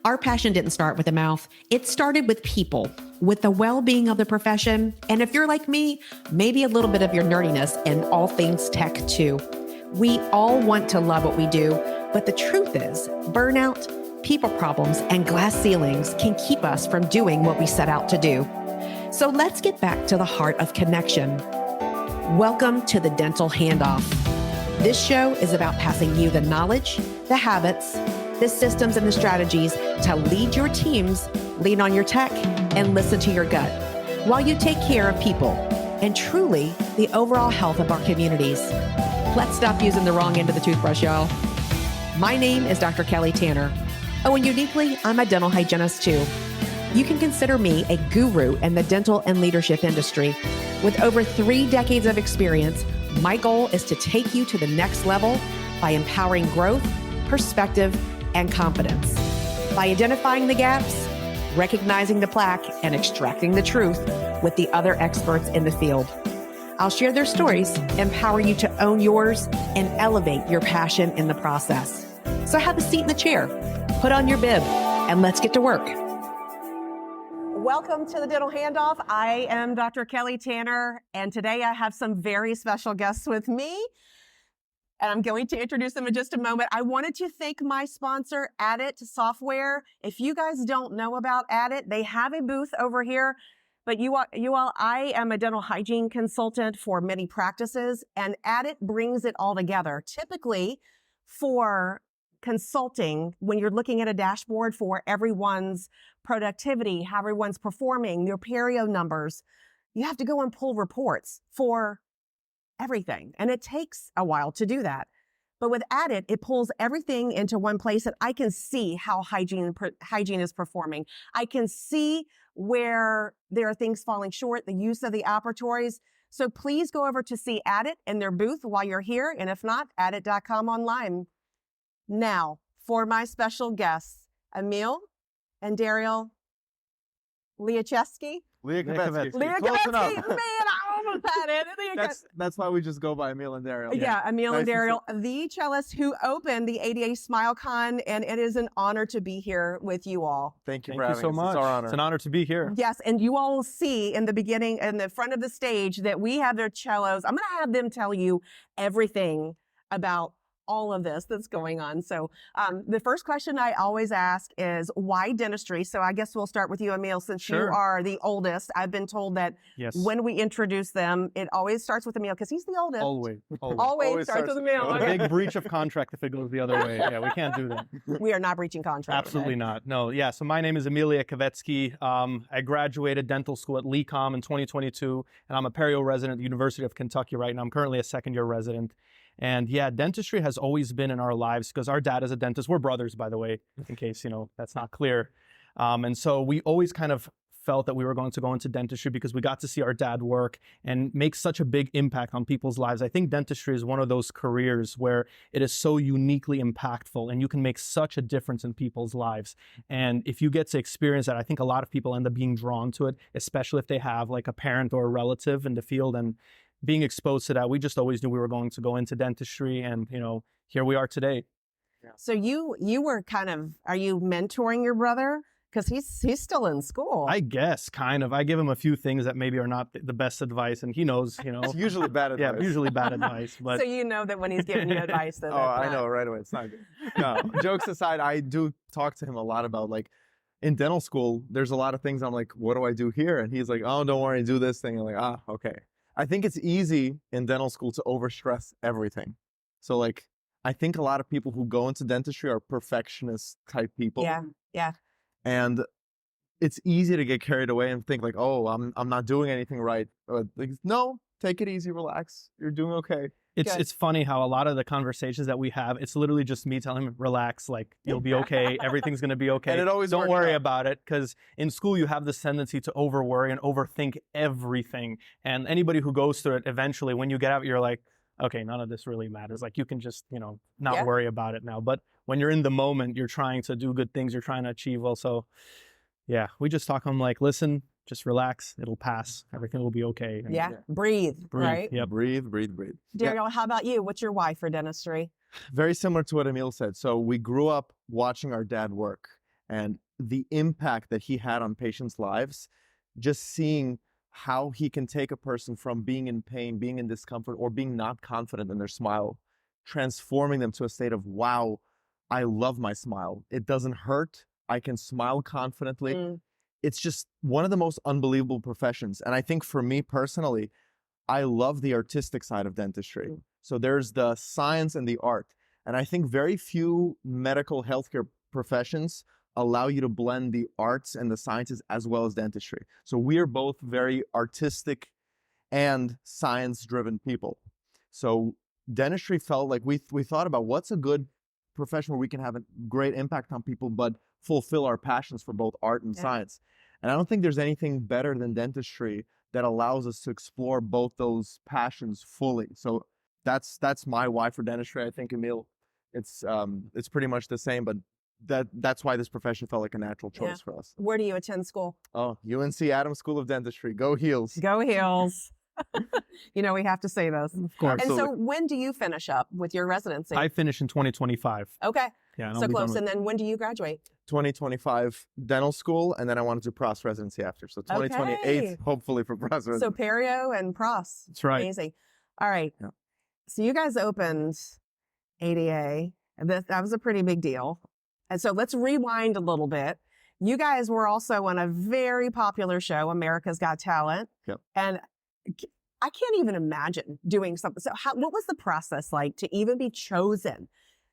Our passion didn't start with the mouth. It started with people, with the well-being of the profession. And if you're like me, maybe a little bit of your nerdiness and all things tech too. We all want to love what we do, but the truth is, burnout, people problems, and glass ceilings can keep us from doing what we set out to do. So let's get back to the heart of connection. Welcome to the Dental Handoff. This show is about passing you the knowledge, the habits, the systems, and the strategies to lead your teams, lean on your tech, and listen to your gut while you take care of people and truly the overall health of our communities. Let's stop using the wrong end of the toothbrush, y'all. My name is Dr. Kelli Tanner. Oh, and uniquely, I'm a dental hygienist too. You can consider me a guru in the dental and leadership industry. With over 3 decades of experience, my goal is to take you to the next level by empowering growth, perspective, and confidence. By identifying the gaps, recognizing the plaque, and extracting the truth with the other experts in the field. I'll share their stories, empower you to own yours, and elevate your passion in the process. So have a seat in the chair, put on your bib, and let's get to work. Welcome to the Dental Handoff. I am Dr. Kelli Tanner, and today I have some very special guests with me, and I'm going to introduce them in just a moment. I wanted to thank my sponsor, ADA Software. If you guys don't know about ADA, they have a booth over here, but I am a dental hygiene consultant for many practices, and ADA brings it all together. Typically, for consulting, when you're looking at a dashboard for everyone's productivity, how everyone's performing, their perio numbers, you have to go and pull reports for everything. And it takes a while to do that. But with ADA, it pulls everything into one place and I can see how hygiene is performing. I can see where there are things falling short, the use of the operatories. So please go over to see ADA in their booth while you're here. And if not, adit.com online. Now, for my special guests, Emil and Dariel Liakhovetski. Liakhovetski. Close enough. Man, I almost had it. That's why we just go by Emil and Dariel. Yeah, Emil and Dariel, the cellists who opened the ADA SmileCon, and it is an honor to be here with you all. Thank you so much. It's our honor. It's an honor to be here. Yes, and you all will see in the beginning, in the front of the stage, that we have their cellos. I'm going to have them tell you everything about all of this that's going on. So the first question I always ask is, why dentistry? So I guess we'll start with you, Emil, since you are the oldest. I've been told that when we introduce them, it always starts with Emil because he's the oldest. Always starts with Emil. A big breach of contract if it goes the other way. Yeah, we can't do that. We are not breaching contract. Absolutely not. No, yeah. So my name is Emil Liakhovetski. I graduated dental school at Will.i.am in 2022, and I'm a perio resident at the University of Kentucky right now. I'm currently a second-year resident. And yeah, dentistry has always been in our lives because our dad is a dentist. We're brothers, by the way, in case, that's not clear. And so we always kind of felt that we were going to go into dentistry because we got to see our dad work and make such a big impact on people's lives. I think dentistry is one of those careers where it is so uniquely impactful and you can make such a difference in people's lives. And if you get to experience that, I think a lot of people end up being drawn to it, especially if they have like a parent or a relative in the field. And being exposed to that, we just always knew we were going to go into dentistry, and here we are today. Yeah. So you were are you mentoring your brother? Because he's still in school. I guess, kind of. I give him a few things that maybe are not the best advice, and he knows, It's usually bad advice. Yeah, usually bad advice. But so you know that when he's giving you advice, that I know right away. It's not good. No, jokes aside, I do talk to him a lot about, like, in dental school, there's a lot of things I'm like, what do I do here? And he's like, oh, don't worry, do this thing. I'm like, okay. I think it's easy in dental school to overstress everything. So like, I think a lot of people who go into dentistry are perfectionist type people. Yeah. And it's easy to get carried away and think like, oh, I'm not doing anything right. Like, no, take it easy, relax. You're doing okay. It's funny how a lot of the conversations that we have, it's literally just me telling him, relax, like you'll be okay. Everything's going to be okay. And it always Don't worry about it, because in school you have this tendency to over worry and overthink everything. And anybody who goes through it, eventually when you get out, you're like, okay, none of this really matters. Like you can just, not worry about it now. But when you're in the moment, you're trying to do good things. You're trying to achieve well. So yeah, we just talk. I'm like, listen, just relax. It'll pass. Everything will be okay. And breathe, right? Yeah, breathe. Dariel, how about you? What's your why for dentistry? Very similar to what Emil said. So we grew up watching our dad work. and the impact that he had on patients' lives, just seeing how he can take a person from being in pain, being in discomfort, or being not confident in their smile, transforming them to a state of, wow, I love my smile. It doesn't hurt. I can smile confidently. It's just one of the most unbelievable professions. And I think for me personally, I love the artistic side of dentistry. So there's the science and the art. And I think very few medical healthcare professions allow you to blend the arts and the sciences as well as dentistry. So we are both very artistic and science-driven people. So dentistry felt like we thought about what's a good profession where we can have a great impact on people, but fulfill our passions for both art and science. And I don't think there's anything better than dentistry that allows us to explore both those passions fully. So that's my why for dentistry. I think, Emil, it's pretty much the same, but that's why this profession felt like a natural choice for us. Where do you attend school? Oh, UNC Adams School of Dentistry. Go Heels. Go Heels. You know, we have to say this. Of course. And so when do you finish up with your residency? I finish in 2025. Okay. Yeah. So close. And then when do you graduate? 2025 dental school, and then I want to do pros residency after. So 2028, hopefully for pros residency. So perio and pros. That's right. Amazing. All right. Yeah. So you guys opened ADA, and that was a pretty big deal. And so let's rewind a little bit. You guys were also on a very popular show, America's Got Talent. Yep. And I can't even imagine doing something. So what was the process like to even be chosen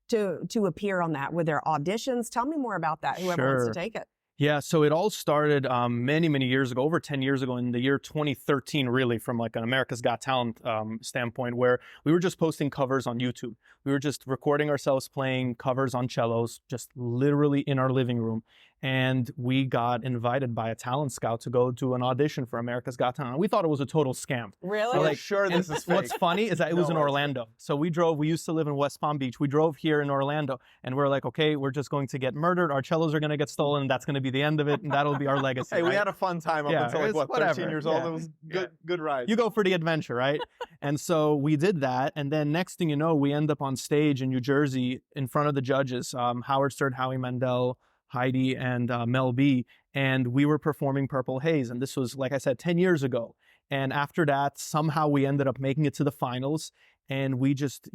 to appear on that? Were there auditions? Tell me more about that, whoever wants to take it. Yeah, so it all started many, many years ago, over 10 years ago, in the year 2013, really, from like an America's Got Talent standpoint, where we were just posting covers on YouTube. We were just recording ourselves playing covers on cellos, just literally in our living room. And we got invited by a talent scout to go do an audition for America's Got Talent. We thought it was a total scam. Really? Like, sure, this is fake. What's funny is that it was in Orlando. So we used to live in West Palm Beach. We drove here in Orlando, and we're like, okay, we're just going to get murdered. Our cellos are going to get stolen. And that's going to be the end of it. And that'll be our legacy. Hey, right? we had a fun time up until like, 13 years old. It was good ride. You go for the adventure, right? And so we did that. And then next thing you know, we end up on stage in New Jersey in front of the judges, Howard Stern, Howie Mandel, Heidi, and Mel B. And we were performing Purple Haze. And this was, like I said, 10 years ago. And after that, somehow we ended up making it to the finals. And we just,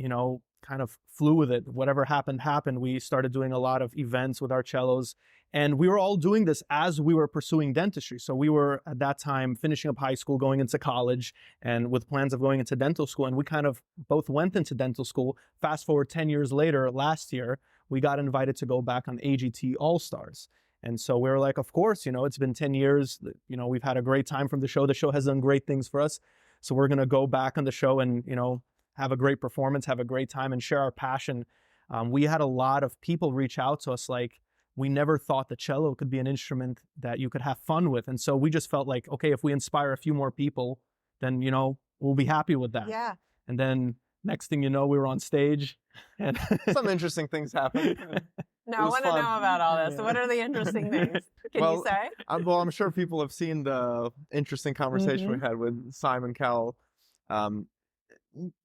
kind of flew with it. Whatever happened. We started doing a lot of events with our cellos. And we were all doing this as we were pursuing dentistry. So we were, at that time, finishing up high school, going into college, and with plans of going into dental school. And we kind of both went into dental school. Fast forward 10 years later, last year, we got invited to go back on AGT All-Stars. And so we were like, of course, it's been 10 years. We've had a great time from the show. The show has done great things for us. So we're going to go back on the show and, have a great performance, have a great time, and share our passion. We had a lot of people reach out to us like, we never thought the cello could be an instrument that you could have fun with. And so we just felt like, okay, if we inspire a few more people, then, we'll be happy with that. Yeah. And then next thing you know, we were on stage. And some interesting things happened. No, I want to know about all this. Yeah. What are the interesting things? Can you say? I'm sure people have seen the interesting conversation we had with Simon Cowell.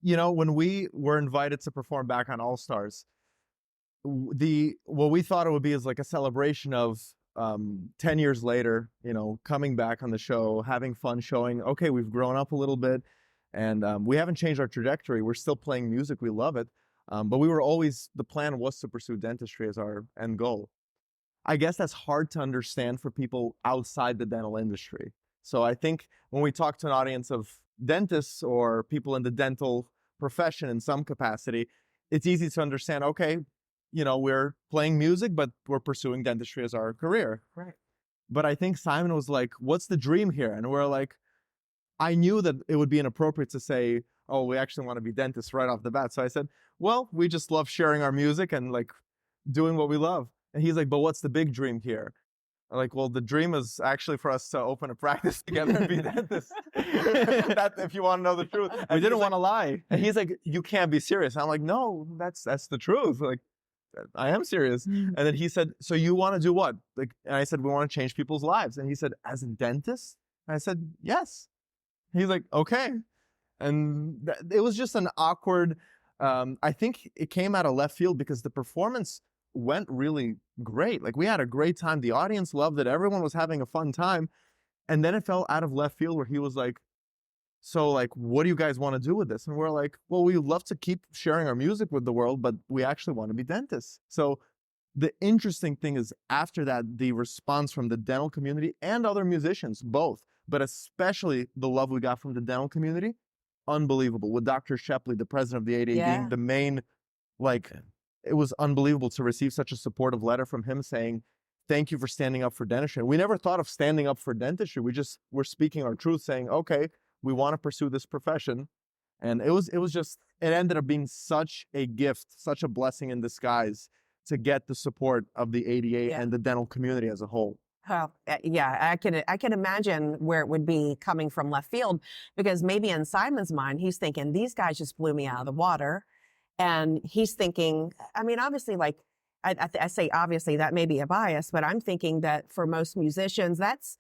When we were invited to perform back on All Stars, what we thought it would be is like a celebration of 10 years later, coming back on the show, having fun, showing, okay, we've grown up a little bit, and we haven't changed our trajectory. We're still playing music. We love it. But the plan was to pursue dentistry as our end goal. I guess that's hard to understand for people outside the dental industry. So I think when we talk to an audience of dentists or people in the dental profession in some capacity, it's easy to understand, okay, we're playing music, but we're pursuing dentistry as our career. Right. But I think Simon was like, what's the dream here? And we're like, I knew that it would be inappropriate to say, oh, we actually want to be dentists right off the bat. So I said, well, we just love sharing our music and like doing what we love. And he's like, but what's the big dream here? I'm like, well, the dream is actually for us to open a practice together and be dentists. If you want to know the truth. We didn't want to lie. And he's like, you can't be serious. And I'm like, no, that's the truth. Like, I am serious. And then he said, so you want to do what? Like, and I said, we want to change people's lives. And he said, as a dentist? And I said, yes. He's like, okay. And it was just an awkward, I think it came out of left field because the performance went really great. Like we had a great time. The audience loved it. Everyone was having a fun time. And then it fell out of left field where he was like, so like, what do you guys want to do with this? And we're like, well, we love to keep sharing our music with the world, but we actually want to be dentists. So the interesting thing is after that, the response from the dental community and other musicians, both, but especially the love we got from the dental community, unbelievable. With Dr. Shepley, the president of the ADA, being the main, like, it was unbelievable to receive such a supportive letter from him saying, thank you for standing up for dentistry. We never thought of standing up for dentistry. We just were speaking our truth, saying, okay, we want to pursue this profession. And it ended up being such a gift, such a blessing in disguise to get the support of the ADA and the dental community as a whole. I can imagine where it would be coming from left field, because maybe in Simon's mind, he's thinking, these guys just blew me out of the water. And he's thinking, I mean, obviously, like, I say obviously, that may be a bias, but I'm thinking that for most musicians, that's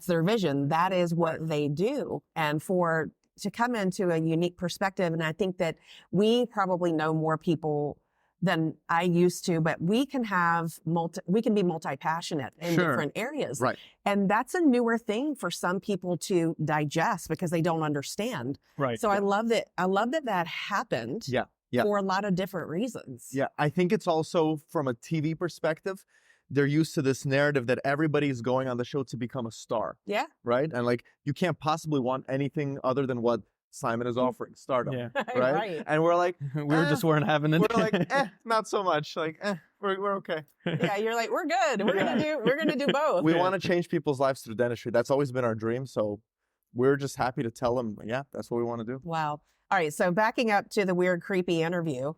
their vision. That is what they do. And to come into a unique perspective, and I think that we probably know more people than I used to, but we can be multi-passionate in different areas. Right. And that's a newer thing for some people to digest because they don't understand. Right. So I love that happened. Yeah. For a lot of different reasons. Yeah, I think it's also from a TV perspective, they're used to this narrative that everybody's going on the show to become a star. Yeah. Right? And like, you can't possibly want anything other than what Simon is offering, stardom. Yeah. Right? And we're like, we weren't having it. We're like, not so much. Like, we're okay. Yeah, you're like, we're good. We're gonna do both. We want to change people's lives through dentistry. That's always been our dream. So we're just happy to tell them, yeah, that's what we want to do. Wow. All right, so backing up to the weird, creepy interview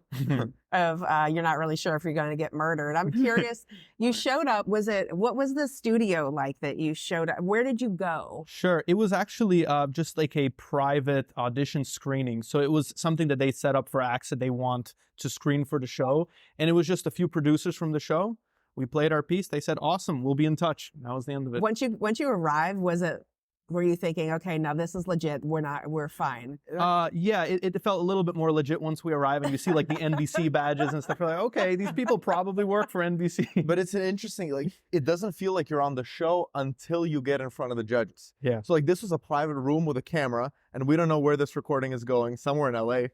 of you're not really sure if you're going to get murdered. I'm curious, you showed up, what was the studio like that you showed up? Where did you go? Sure. It was actually just like a private audition screening. So it was something that they set up for acts that they want to screen for the show. And it was just a few producers from the show. We played our piece. They said, awesome, we'll be in touch. That was the end of it. Once you arrived, were you thinking, okay, now this is legit, we're fine? Yeah, it felt a little bit more legit once we arrived and you see like the NBC badges and stuff. You're like, okay, these people probably work for NBC. But it's an interesting, like, it doesn't feel like you're on the show until you get in front of the judges. Yeah. So like, this was a private room with a camera and we don't know where this recording is going, somewhere in LA.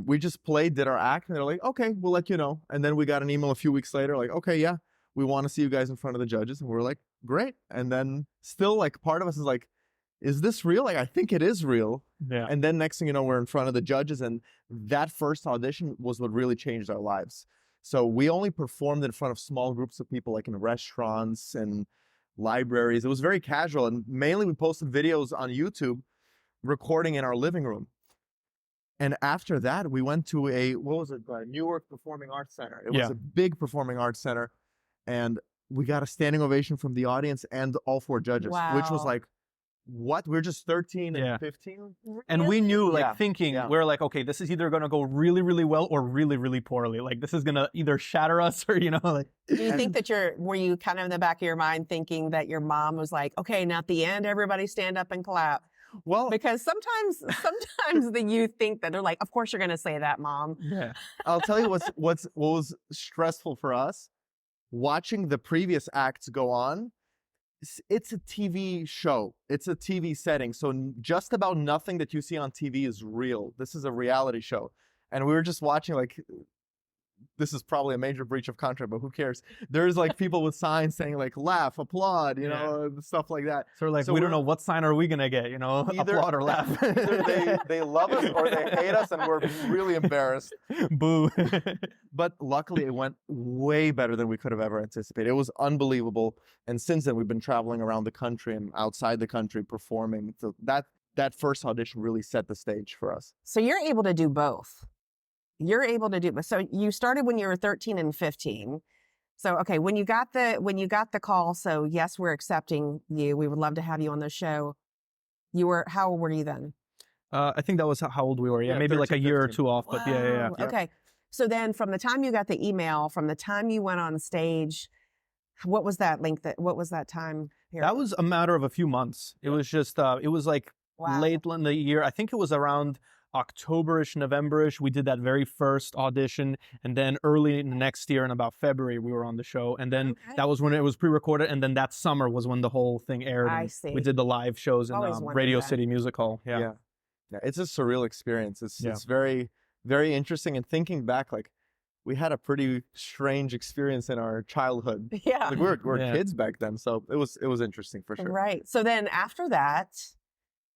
We just did our act and they're like, okay, we'll let you know. And then we got an email a few weeks later, like, okay, yeah, we want to see you guys in front of the judges. And we're like, great. And then still, like, part of us is like, is this real? Like, I think it is real. Yeah. And then next thing you know, we're in front of the judges. And that first audition was what really changed our lives. So we only performed in front of small groups of people, like in restaurants and libraries. It was very casual. And mainly we posted videos on YouTube recording in our living room. And after that, we went to Newark Performing Arts Center. It was a big performing arts center. And we got a standing ovation from the audience and all 4 judges, which was like, what? We're just 13 and 15? And we knew, like, thinking, we're like, okay, this is either going to go really, really well or really, really poorly. Like, this is going to either shatter us or, like. Do you think that were you kind of in the back of your mind thinking that your mom was like, okay, now at the end, everybody stand up and clap? Well, because sometimes the youth think that they're like, of course you're going to say that, Mom. Yeah. I'll tell you what was stressful for us. Watching the previous acts go on, it's a TV show. It's a TV setting. So just about nothing that you see on TV is real. This is a reality show. And we were just watching, like, this is probably a major breach of contract, but who cares? There's like people with signs saying like laugh, applaud, stuff like that. So like, we don't know what sign are we going to get, applaud or laugh. Either they love us or they hate us and we're really embarrassed. Boo. But luckily it went way better than we could have ever anticipated. It was unbelievable. And since then we've been traveling around the country and outside the country performing. So that first audition really set the stage for us. So you're able to do both. So you started when you were 13 and 15. So, okay, when you got the call, so yes, we're accepting you. We would love to have you on the show. How old were you then? I think that was how old we were. Yeah, maybe 13, like a year 15. or two off, but yeah. Okay. So then from the time you got the email, from the time you went on stage, what was that time period? That was a matter of a few months. It was just, it was like late in the year. I think it was around October-ish, November-ish, we did that very first audition. And then early next year, in about February, we were on the show. And then that was when it was pre-recorded. And then that summer was when the whole thing aired. I And see. we did the live shows in Always wondered Radio that. City Music Hall. Yeah. It's a surreal experience. It's Yeah. it's very, very interesting. And thinking back, like, we had a pretty strange experience in our childhood. Yeah. Like we were Yeah. kids back then, so it was interesting for sure. Right. So then after that,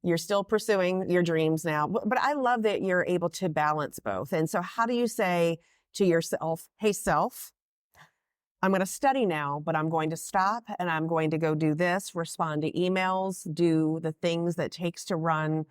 you're still pursuing your dreams now. But I love that you're able to balance both. And so how do you say to yourself, hey, self, I'm going to study now, but I'm going to stop and I'm going to go do this, respond to emails, do the things that takes to run,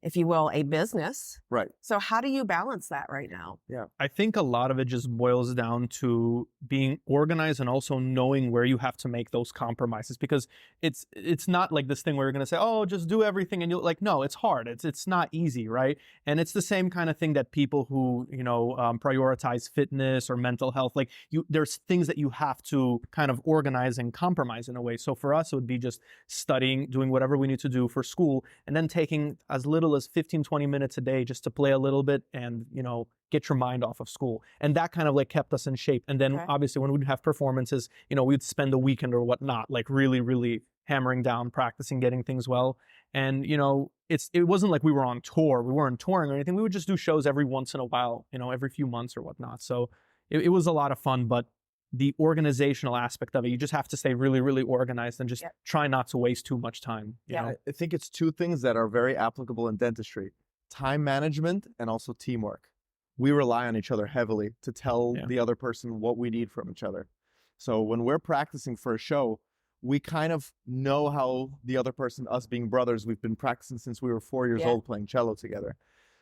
if you will, a business. Right. So how do you balance that right now? I think a lot of it just boils down to being organized and also knowing where you have to make those compromises, because it's not like this thing where you're going to say, oh, just do everything. And you'll like, no, it's hard. It's not easy. Right. And it's the same kind of thing that people who, prioritize fitness or mental health, like there's things that you have to kind of organize and compromise in a way. So for us, it would be just studying, doing whatever we need to do for school, and then taking as little as 15, 20 minutes a day just to play a little bit and, get your mind off of school. And that kind of like kept us in shape. And then obviously when we'd have performances, we'd spend a weekend or whatnot, like really, really hammering down, practicing, getting things well. And, it wasn't like we were on tour. We weren't touring or anything. We would just do shows every once in a while, every few months or whatnot. So it was a lot of fun, but the organizational aspect of it, you just have to stay really, really organized and just try not to waste too much time. You know? I think it's two things that are very applicable in dentistry: time management and also teamwork. We rely on each other heavily to tell the other person what we need from each other. So when we're practicing for a show, we kind of know how the other person, us being brothers, we've been practicing since we were 4 years old playing cello together.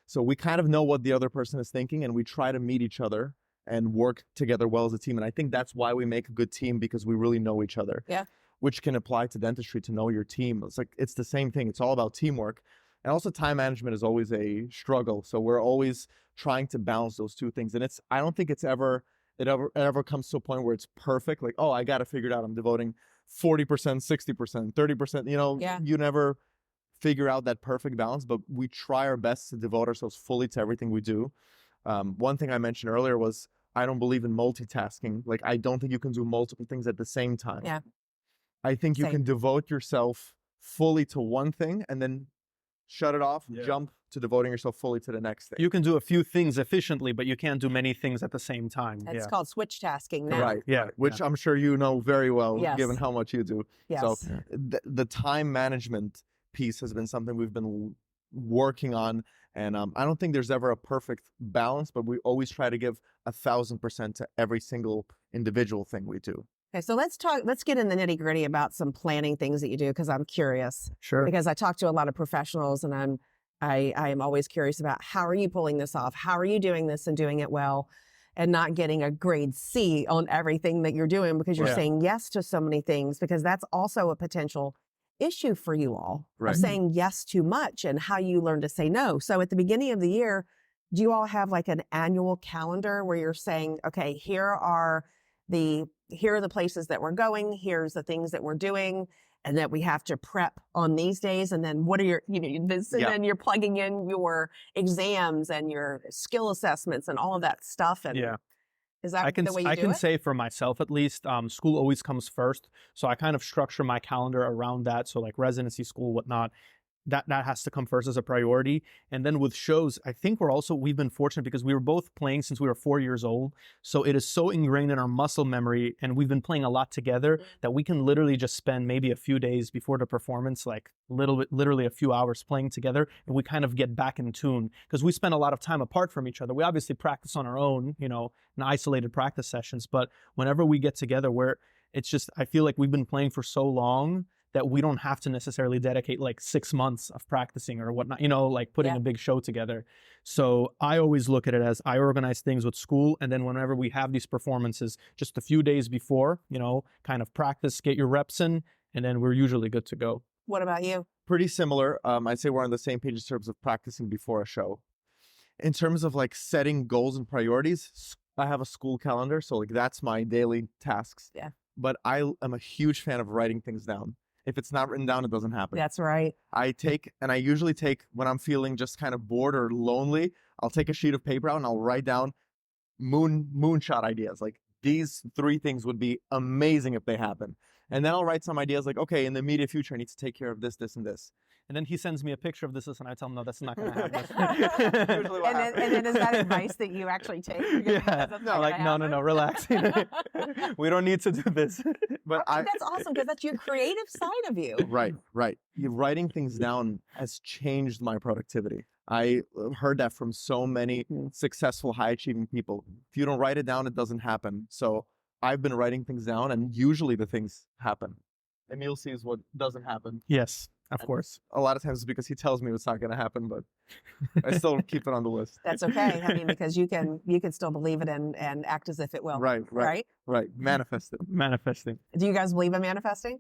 So we kind of know what the other person is thinking, and we try to meet each other and work together well as a team. And I think that's why we make a good team, because we really know each other. Yeah. Which can apply to dentistry, to know your team. It's the same thing. It's all about teamwork. And also time management is always a struggle. So we're always trying to balance those two things. And I don't think it ever comes to a point where it's perfect. Like, oh, I got to figure it out. I'm devoting 40%, 60%, 30%, you never figure out that perfect balance, but we try our best to devote ourselves fully to everything we do. One thing I mentioned earlier was I don't believe in multitasking. Like, I don't think you can do multiple things at the same time. Yeah. I think you can devote yourself fully to one thing and then shut it off, jump to devoting yourself fully to the next thing. You can do a few things efficiently, but you can't do many things at the same time. It's called switch tasking now. Right. Yeah. Which I'm sure you know very well, given how much you do. Yes. So the time management piece has been something we've been working on. And I don't think there's ever a perfect balance, but we always try to give 1,000% to every single individual thing we do. Okay, so let's get in the nitty gritty about some planning things that you do, because I'm curious. Sure. Because I talk to a lot of professionals, and I am always curious about how are you pulling this off? How are you doing this and doing it well, and not getting a grade C on everything that you're doing because you're saying yes to so many things, because that's also a potential issue for you all of saying yes too much, and how you learn to say no. So at the beginning of the year, do you all have like an annual calendar where you're saying, okay, here are the places that we're going, here's the things that we're doing, and that we have to prep on these days, and then what are your, then you're plugging in your exams and your skill assessments and all of that stuff. And is that the way you do it? I can say for myself, at least, school always comes first. So I kind of structure my calendar around that. So like residency school, whatnot, that has to come first as a priority. And then with shows, I think we've been fortunate because we were both playing since we were 4 years old. So it is so ingrained in our muscle memory, and we've been playing a lot together that we can literally just spend maybe a few days before the performance, like literally a few hours playing together, and we kind of get back in tune because we spend a lot of time apart from each other. We obviously practice on our own, in isolated practice sessions, but whenever we get together, I feel like we've been playing for so long that we don't have to necessarily dedicate like 6 months of practicing or whatnot, like putting a big show together. So I always look at it as I organize things with school, and then whenever we have these performances, just a few days before, kind of practice, get your reps in, and then we're usually good to go. What about you? Pretty similar. I'd say we're on the same page in terms of practicing before a show. In terms of like setting goals and priorities, I have a school calendar, so like that's my daily tasks. Yeah. But I am a huge fan of writing things down. If it's not written down, it doesn't happen. That's right. I usually take, when I'm feeling just kind of bored or lonely, I'll take a sheet of paper out and I'll write down moonshot ideas. Like, these 3 things would be amazing if they happen. And then I'll write some ideas like, okay, in the immediate future, I need to take care of this, this, and this. And then he sends me a picture of this, and I tell him, no, that's not going to happen. Usually what happens. And then is that advice that you actually take? Yeah. No, Like, no, relax. We don't need to do this. But I think that's awesome because that's your creative side of you. Right. Writing things down has changed my productivity. I heard that from so many successful, high-achieving people. If you don't write it down, it doesn't happen. So I've been writing things down, and usually the things happen. Emil sees what doesn't happen. Yes, of course. A lot of times it's because he tells me it's not going to happen, but I still keep it on the list. That's okay. I mean, because you can still believe it and act as if it will. Right. Manifest it. Manifesting. Do you guys believe in manifesting?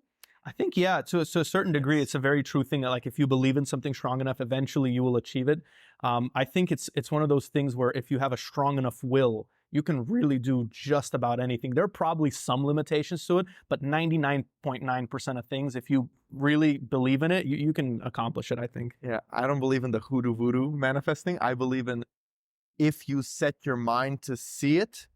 I think, yeah, to a certain degree, it's a very true thing that, like, if you believe in something strong enough, eventually you will achieve it. I think it's one of those things where if you have a strong enough will, you can really do just about anything. There are probably some limitations to it, but 99.9% of things, if you really believe in it, you can accomplish it, I think. Yeah, I don't believe in the hoodoo voodoo manifesting. I believe in, if you set your mind to see it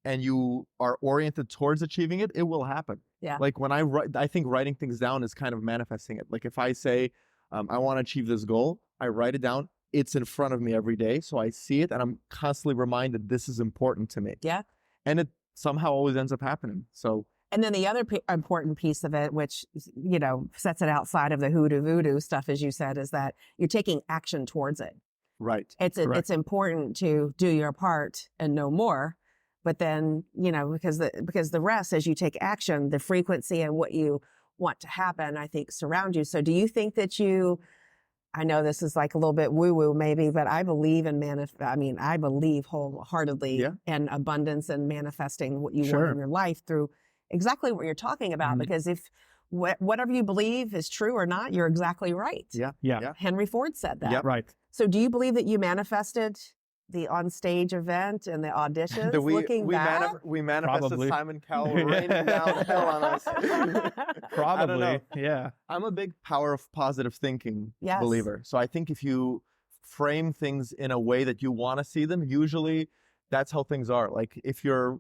and you are oriented towards achieving it, it will happen. Yeah. Like when I write, I think writing things down is kind of manifesting it. Like if I say, I want to achieve this goal, I write it down. It's in front of me every day. So I see it and I'm constantly reminded this is important to me. Yeah. And it somehow always ends up happening. So. And then the other important piece of it, which, you know, sets it outside of the hoodoo voodoo stuff, as you said, is that you're taking action towards it. Right. It's important to do your part and no more. But then, you know, because the rest, as you take action, the frequency and what you want to happen, I think, surround you. So do you think that I know this is like a little bit woo-woo maybe, but I believe in I believe wholeheartedly in abundance and manifesting what you want in your life through exactly what you're talking about. Mm-hmm. Because if whatever you believe is true or not, you're exactly right. Yeah. Henry Ford said that. Yeah, right. So do you believe that you manifested the on-stage event and the auditions we manifested Probably. Simon Cowell raining down hell on us. Probably, yeah. I'm a big power of positive thinking believer. So I think if you frame things in a way that you want to see them, usually that's how things are. Like if you're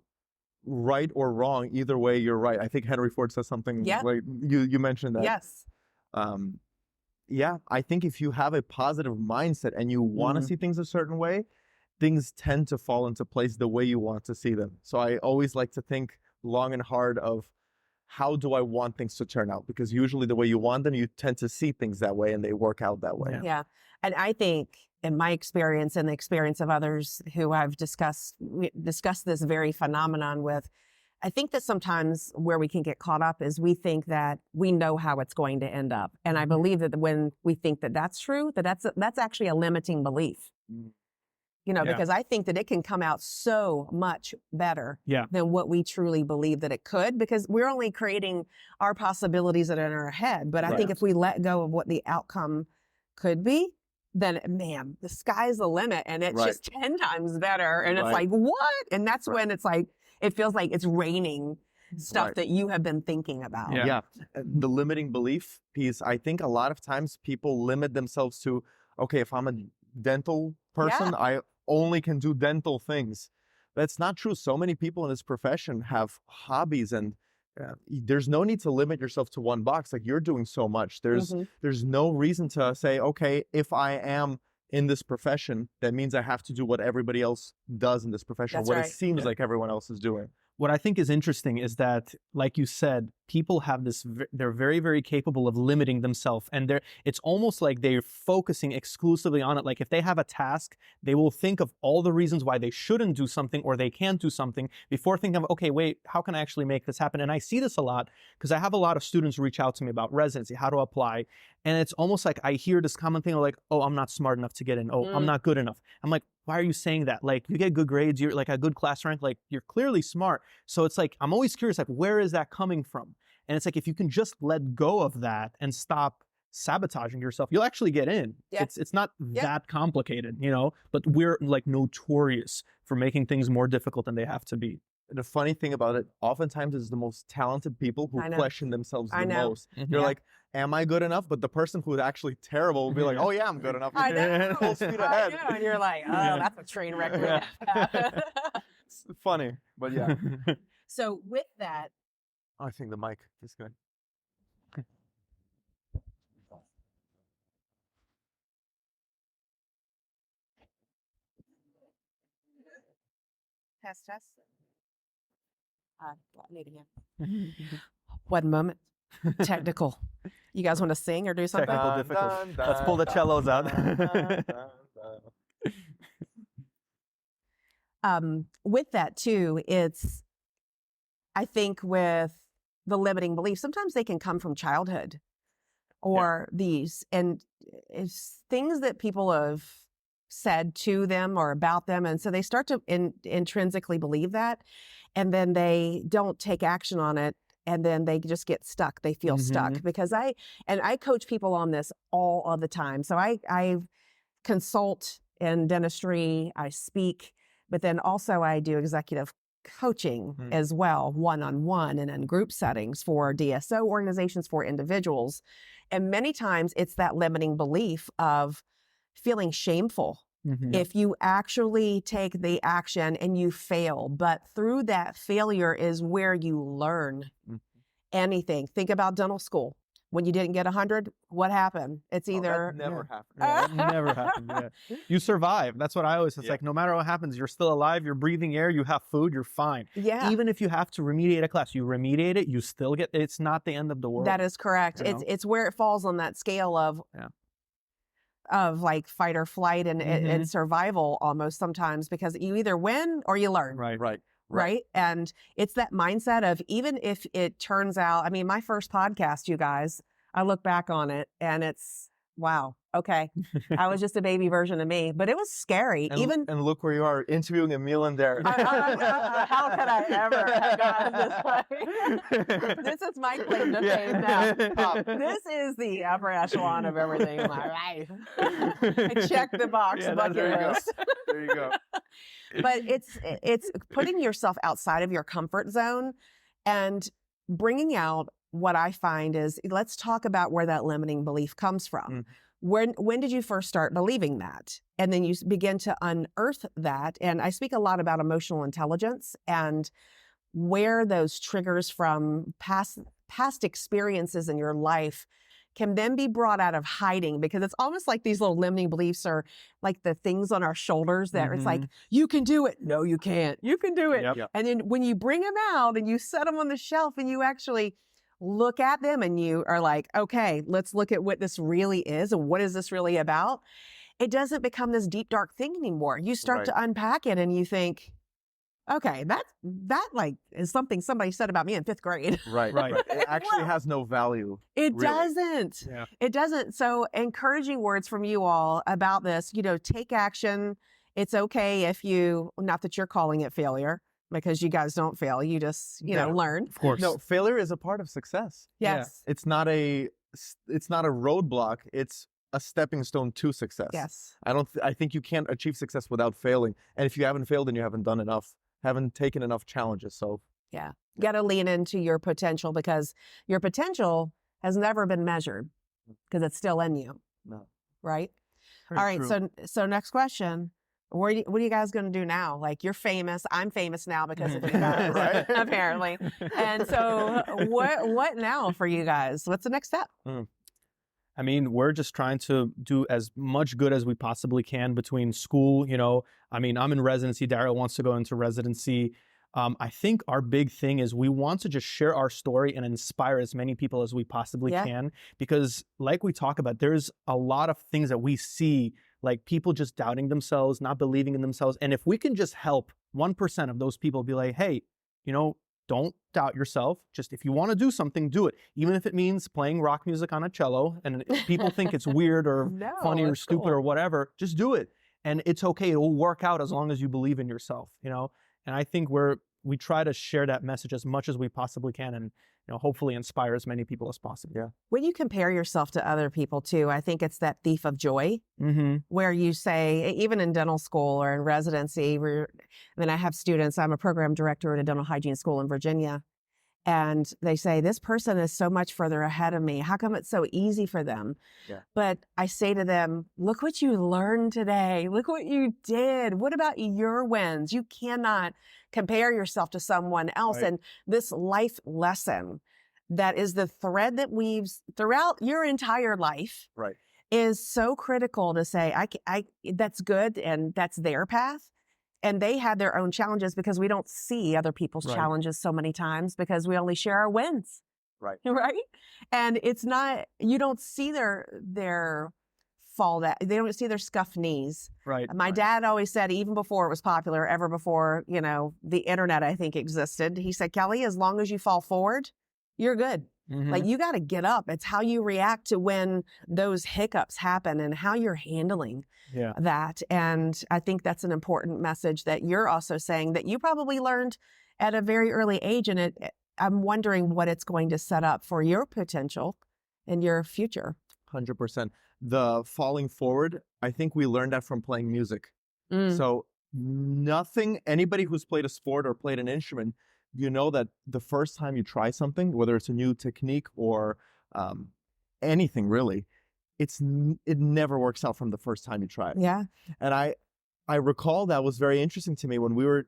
right or wrong, either way you're right. I think Henry Ford says something like you mentioned that. Yes. I think if you have a positive mindset and you want to see things a certain way, things tend to fall into place the way you want to see them. So I always like to think long and hard of how do I want things to turn out? Because usually the way you want them, you tend to see things that way and they work out that way. Yeah. And I think in my experience and the experience of others who I've discussed this very phenomenon with, I think that sometimes where we can get caught up is we think that we know how it's going to end up. And I believe that when we think that that's true, that's actually a limiting belief. You know, because I think that it can come out so much better than what we truly believe that it could, because we're only creating our possibilities that are in our head. But I think if we let go of what the outcome could be, then, man, the sky's the limit and it's just 10 times better. And it's like, what? And that's when it's like, it feels like it's raining stuff that you have been thinking about. Yeah. The limiting belief piece, I think a lot of times people limit themselves to, okay, if I'm a dental person, I only can do dental things. That's not true. So many people in this profession have hobbies and there's no need to limit yourself to one box. Like you're doing so much. There's no reason to say, okay, if I am in this profession, that means I have to do what everybody else does in this profession, it seems like everyone else is doing. What I think is interesting is that, like you said, people have this, they're very, very capable of limiting themselves. And it's almost like they're focusing exclusively on it. Like if they have a task, they will think of all the reasons why they shouldn't do something or they can't do something before thinking of, okay, wait, how can I actually make this happen? And I see this a lot because I have a lot of students reach out to me about residency, how to apply. And it's almost like I hear this common thing like, oh, I'm not smart enough to get in. Oh, I'm not good enough. I'm like, why are you saying that? Like you get good grades, you're like a good class rank, like you're clearly smart. So it's like, I'm always curious, like, where is that coming from? And it's like, if you can just let go of that and stop sabotaging yourself, you'll actually get in. It's not that complicated, you know, but we're like notorious for making things more difficult than they have to be. the funny thing about it, oftentimes it's the most talented people who I know. question themselves I the know. most. Mhm. You're Yeah. like, am I good enough? But the person who's actually terrible will be like, oh yeah, I'm good enough. I know. Full speed I ahead. know. And you're like, oh, Yeah. that's a train wreck. Yeah. It's funny, but yeah. So with that, Oh, I think the mic is good. test. I need a hand. One moment. Technical. You guys want to sing or do something? Technical difficulty. Let's pull the cellos out. With that too, I think with the limiting beliefs, sometimes they can come from childhood or and it's things that people have said to them or about them. And so they start to intrinsically believe that, and then they don't take action on it. And then they just get stuck. They feel stuck because I coach people on this all of the time. So I consult in dentistry, I speak, but then also I do executive coaching as well, one-on-one and in group settings for DSO organizations, for individuals. And many times it's that limiting belief of feeling shameful if you actually take the action and you fail. But through that failure is where you learn anything. Think about dental school. When you didn't get 100, what happened? It's either never happened. Yeah, it never happened. Yeah. You survive. That's what I always say. It's like, no matter what happens, you're still alive, you're breathing air, you have food, you're fine. Yeah. Even if you have to remediate a class, you remediate it, you still get, it's not the end of the world. That is correct. You know? It's where it falls on that scale of like fight or flight and survival almost sometimes, because you either win or you learn. Right. And it's that mindset of, even if it turns out, I mean, my first podcast, you guys, I look back on it and it's, wow, okay. I was just a baby version of me, but it was scary. And look where you are, interviewing Emil and Dariel. How could I ever have gotten this way? This is my claim to fame now. This is the upper echelon of everything in my life. I checked the box bucket list. There you go. But it's putting yourself outside of your comfort zone and bringing out what I find is, let's talk about where that limiting belief comes from. When did you first start believing that? And then you begin to unearth that. And I speak a lot about emotional intelligence and where those triggers from past experiences in your life can then be brought out of hiding, because it's almost like these little limiting beliefs are like the things on our shoulders that it's like, you can do it. No, you can't. You can do it. Yep. And then when you bring them out and you set them on the shelf and you actually look at them and you are like, okay, let's look at what this really is and what is this really about? It doesn't become this deep, dark thing anymore. You start to unpack it and you think, okay, that like is something somebody said about me in 5th grade. Right. It actually has no value. It really. doesn't. Yeah. It doesn't. So encouraging words from you all about this, take action. It's okay if not that you're calling it failure, because you guys don't fail. You just, learn. Of course. No, failure is a part of success. Yes. It's not a roadblock. It's a stepping stone to success. Yes. I think you can't achieve success without failing. And if you haven't failed, then you haven't done enough, haven't taken enough challenges. So yeah, you got to lean into your potential, because your potential has never been measured, because it's still in you. No. Right. Very All right. true. So next question. What are you guys going to do now? Like, you're famous. I'm famous now because of you guys, Right. apparently. And so what now for you guys? What's the next step? I mean, we're just trying to do as much good as we possibly can between school. I'm in residency. Dariel wants to go into residency. I think our big thing is we want to just share our story and inspire as many people as we possibly can. Because like we talk about, there's a lot of things that we see, like people just doubting themselves, not believing in themselves. And if we can just help 1% of those people be like, hey, don't doubt yourself. Just if you want to do something, do it. Even if it means playing rock music on a cello and people think it's weird or funny or stupid or whatever, just do it. And it's okay. It will work out as long as you believe in yourself, And I think we're we try to share that message as much as we possibly can, and hopefully inspire as many people as possible. Yeah. When you compare yourself to other people too, I think it's that thief of joy, where you say, even in dental school or in residency, I have students, I'm a program director at a dental hygiene school in Virginia, and they say, this person is so much further ahead of me. How come it's so easy for them? Yeah. But I say to them, look what you learned today. Look what you did. What about your wins? You cannot compare yourself to someone else. Right. And this life lesson that is the thread that weaves throughout your entire life Right. is so critical to say, that's good and that's their path. And they had their own challenges because we don't see other people's challenges so many times because we only share our wins. Right. Right. And it's not, you don't see their fall, that they don't see their scuffed knees. Right. My dad always said, even before it was popular, ever before, the internet, I think, existed, he said, Kelli, as long as you fall forward, you're good. Like, you got to get up. It's how you react to when those hiccups happen and how you're handling that. And I think that's an important message that you're also saying that you probably learned at a very early age. And I'm wondering what it's going to set up for your potential and your future. 100%. The falling forward, I think we learned that from playing music. So anybody who's played a sport or played an instrument, that the first time you try something, whether it's a new technique or anything really, it never works out from the first time you try it. Yeah. And I recall that was very interesting to me when we were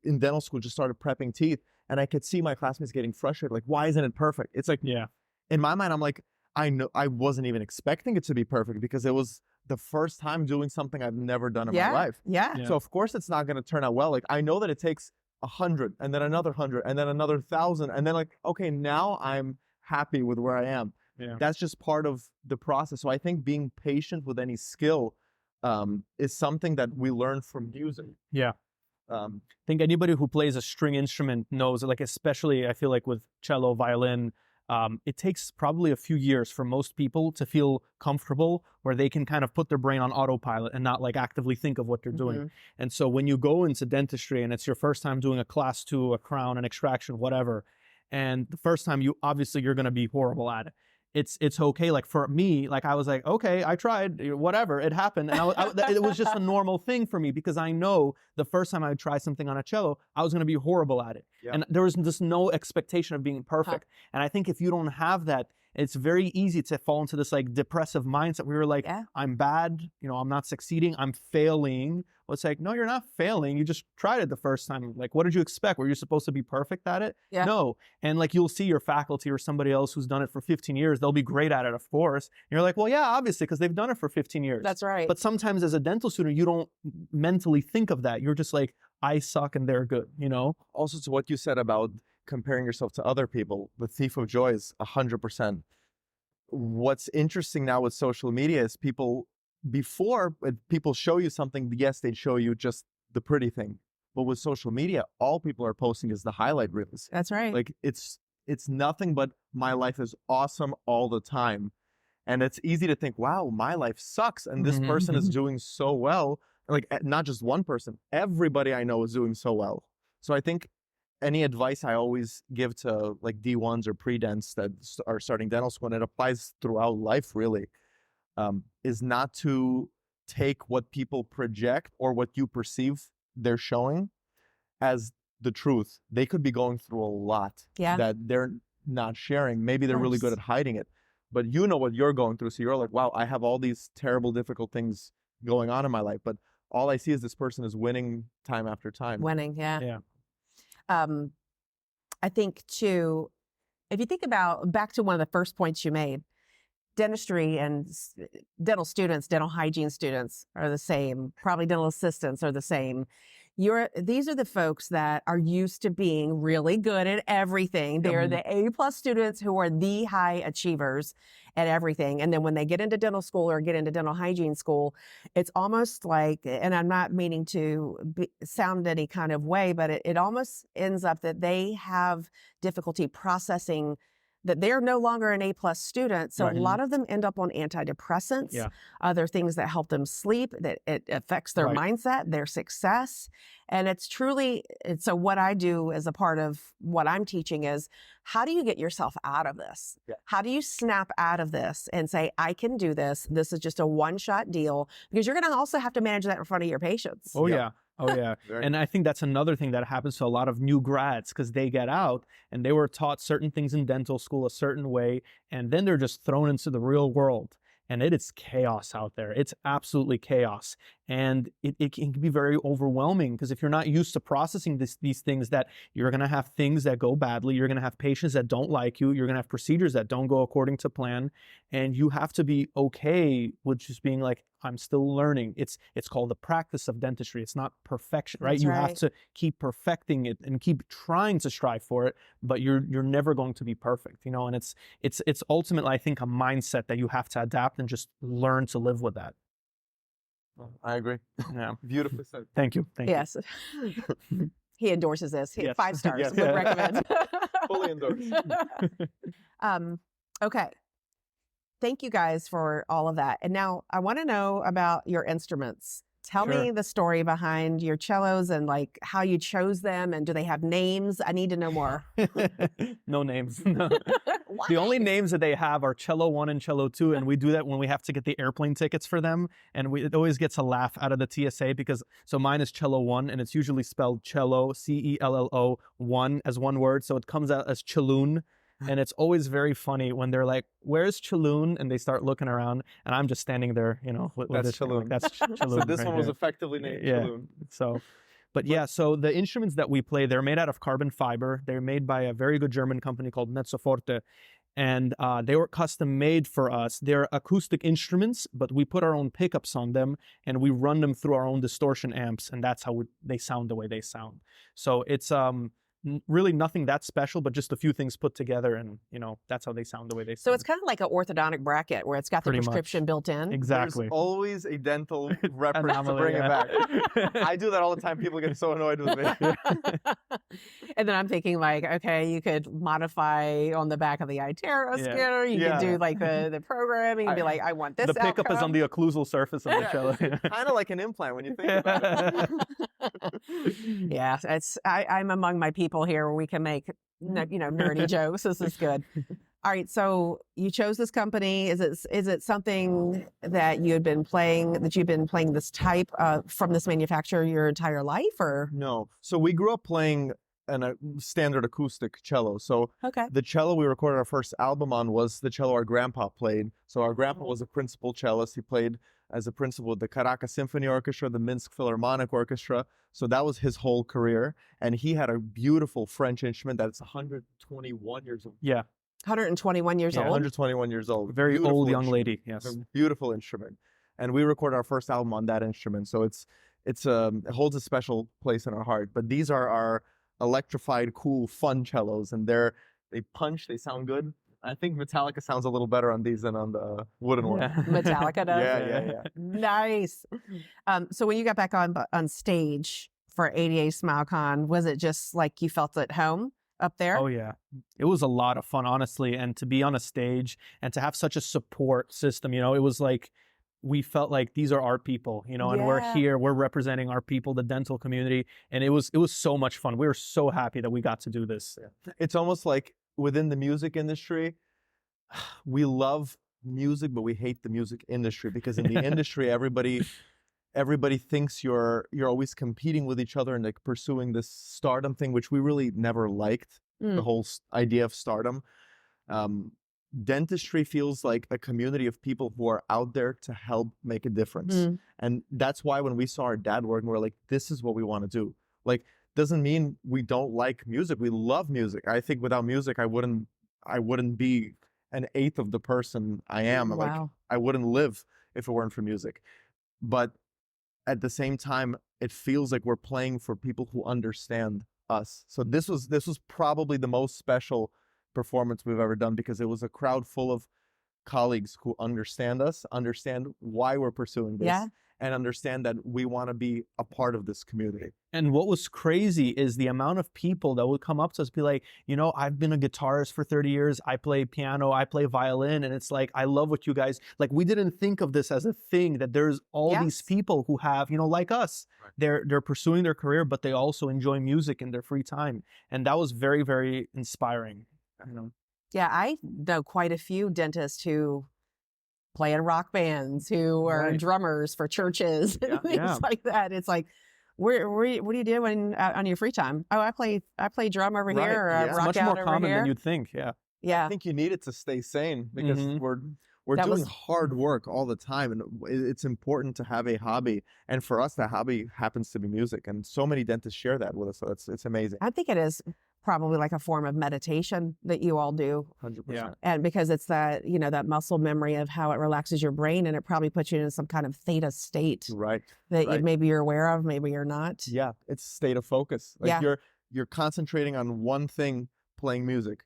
in dental school, just started prepping teeth, and I could see my classmates getting frustrated. Like, why isn't it perfect? It's like, in my mind, I'm like, I know I wasn't even expecting it to be perfect because it was the first time doing something I've never done in my life. Yeah. So of course it's not going to turn out well. Like, I know that it takes 100 and then another 100 and then another 1,000. And then okay, now I'm happy with where I am. Yeah. That's just part of the process. So I think being patient with any skill is something that we learn from music. Yeah. I think anybody who plays a string instrument knows, like, especially I feel like with cello, violin, it takes probably a few years for most people to feel comfortable where they can kind of put their brain on autopilot and not like actively think of what they're doing. And so when you go into dentistry and it's your first time doing a class 2, a crown, an extraction, whatever, and the first time you're going to be horrible at it. It's okay. Like for me, like I was like, okay, I tried, whatever, it happened. And it was just a normal thing for me because I know the first time I would try something on a cello, I was going to be horrible at it. Yeah. And there was just no expectation of being perfect. And I think if you don't have that, it's very easy to fall into this like depressive mindset where you're like, I'm bad, I'm not succeeding, I'm failing. Well, it's like, no, you're not failing. You just tried it the first time. Like, what did you expect? Were you supposed to be perfect at it? Yeah. No. And like, you'll see your faculty or somebody else who's done it for 15 years. They'll be great at it, of course. And you're like, well, yeah, obviously, because they've done it for 15 years. That's right. But sometimes as a dental student, you don't mentally think of that. You're just like, I suck and they're good, Also to what you said about comparing yourself to other people, the thief of joy is 100%. What's interesting now with social media is before people show you something, yes, they'd show you just the pretty thing. But with social media, all people are posting is the highlight reels. That's right. Like it's nothing but my life is awesome all the time. And it's easy to think, wow, my life sucks. And this person is doing so well. Like not just one person, everybody I know is doing so well. So I think any advice I always give to like D1s or pre-dents that are starting dental school, and it applies throughout life really, is not to take what people project or what you perceive they're showing as the truth. They could be going through a lot that they're not sharing. Maybe they're really good at hiding it, but you know what you're going through. So you're like, wow, I have all these terrible, difficult things going on in my life, but all I see is this person is winning time after time. Winning, yeah. I think too, if you think about back to one of the first points you made, dentistry and dental students, dental hygiene students are the same. Probably dental assistants are the same. These are the folks that are used to being really good at everything. They're the A+ students who are the high achievers at everything. And then when they get into dental school or get into dental hygiene school, it's almost like, and I'm not meaning to sound any kind of way, but it almost ends up that they have difficulty processing that they're no longer an A+ student. So Right. a lot of them end up on antidepressants, Yeah. other things that help them sleep, that it affects their Right. mindset, their success. And it's truly, so what I do as a part of what I'm teaching is, how do you get yourself out of this? Yeah. How do you snap out of this and say, I can do this. This is just a one-shot deal, because you're going to also have to manage that in front of your patients. Oh Yeah. yeah. Oh yeah. Very- And I think that's another thing that happens to a lot of new grads, because they get out and they were taught certain things in dental school a certain way, and then they're just thrown into the real world. And it is chaos out there. It's absolutely chaos. And it can be very overwhelming, because if you're not used to processing these things, that you're going to have things that go badly, you're going to have patients that don't like you, you're going to have procedures that don't go according to plan, and you have to be okay with just being like, I'm still learning. It's called the practice of dentistry. It's not perfection, right? That's You right. have to keep perfecting it and keep trying to strive for it, but you're never going to be perfect, and it's ultimately, I think, a mindset that you have to adapt and just learn to live with that. I agree. Yeah. Beautifully said. Thank you. Thank you. Yes. He endorses this. Yes. 5 stars. Yes. Would recommend. Fully endorsed. Okay. Thank you guys for all of that. And now I want to know about your instruments. Tell me Sure. the story behind your cellos and like how you chose them, and do they have names? I need to know more. No names. No. The only names that they have are Cello 1 and Cello 2, and we do that when we have to get the airplane tickets for them, and it always gets a laugh out of the TSA, because so mine is Cello 1, and it's usually spelled cello, cello 1 as one word, so it comes out as Chaloon. And it's always very funny when they're like, "Where's Chaloon?" and they start looking around, and I'm just standing there, with That's this, Chaloon. That's Chaloon. So this right one was there. effectively named Yeah. Chaloon. So, but yeah, so the instruments that we play, they're made out of carbon fiber. They're made by a very good German company called Mezzoforte, and they were custom made for us. They're acoustic instruments, but we put our own pickups on them, and we run them through our own distortion amps, and that's how they sound the way they sound. So it's really nothing that special, but just a few things put together, and that's how they sound the way they sound. So it's kind of like an orthodontic bracket where it's got the Pretty much. prescription built in. Exactly. There's always a dental reference to Anomaly, bring it yeah. back. I do that all the time. People get so annoyed with me. And then I'm thinking like, okay, you could modify on the back of the iTero Yeah. scanner. You Yeah. could do like the programming and be like, I want this The pickup is on outcome. the occlusal surface of the cello. Kind of like an implant when you think about it. Yeah, I'm among my people here where we can make nerdy jokes. This is good. All right, so you chose this company. Is it something that you've been playing this type from this manufacturer your entire life, or? No. So we grew up playing a standard acoustic cello. So Okay. the cello we recorded our first album on was the cello our grandpa played. So our grandpa was a principal cellist. He played as a principal with the Caracas Symphony Orchestra, the Minsk Philharmonic Orchestra. So that was his whole career. And he had a beautiful French instrument that's 121 years old. Yeah, 121 years Yeah, old. 121 years old. very Beautiful old young instrument. lady. It's Yes. a beautiful instrument. And we recorded our first album on that instrument. So it holds a special place in our heart. But these are our electrified, cool, fun cellos. And they punch, they sound good. I think Metallica sounds a little better on these than on the wooden one. Yeah. Metallica does. Yeah. Nice. So when you got back on stage for ADA SmileCon, was it just like you felt at home up there? Oh yeah, it was a lot of fun, honestly, and to be on a stage and to have such a support system. It was like we felt like these are our people, and we're Yeah. here, we're representing our people, the dental community, and it was so much fun. We were so happy that we got to do this. It's almost like within the music industry, we love music, but we hate the music industry, because in the industry, everybody thinks you're always competing with each other and like pursuing this stardom thing, which we really never liked. Mm. The whole idea of stardom. Dentistry feels like a community of people who are out there to help make a difference. Mm. And that's why when we saw our dad working, we're like, this is what we want to do. Like, doesn't mean we don't like music. We love music. I think without music, I wouldn't be an eighth of the person I am. Like, Wow. I wouldn't live if it weren't for music. But at the same time, it feels like we're playing for people who understand us. So this was probably the most special performance we've ever done, because it was a crowd full of colleagues who understand us, understand why we're pursuing this, Yeah. and understand that we want to be a part of this community. And what was crazy is the amount of people that would come up to us, be like, you know, I've been a guitarist for 30 years. I play piano, I play violin. And it's like, I love what you guys, like, we didn't think of this as a thing, that there's all these people who have, you know, like us, they're pursuing their career, but they also enjoy music in their free time. And that was very, very inspiring, you know? Yeah, I know quite a few dentists who play in rock bands, who are drummers for churches and things like that. It's like, what are you doing on your free time? Oh, I play drum over here, or it's rock much out more over common here. than you'd think. I think you need it to stay sane, because we're doing hard work all the time, and it's important to have a hobby. And for us, that hobby happens to be music, and so many dentists share that with us. So it's amazing. I think it is probably like a form of meditation that you all do. 100%. And because it's that, you know, that muscle memory of how it relaxes your brain, and it probably puts you in some kind of theta state. That maybe you're aware of, maybe you're not. Yeah, it's state of focus. Like you're concentrating on one thing, playing music.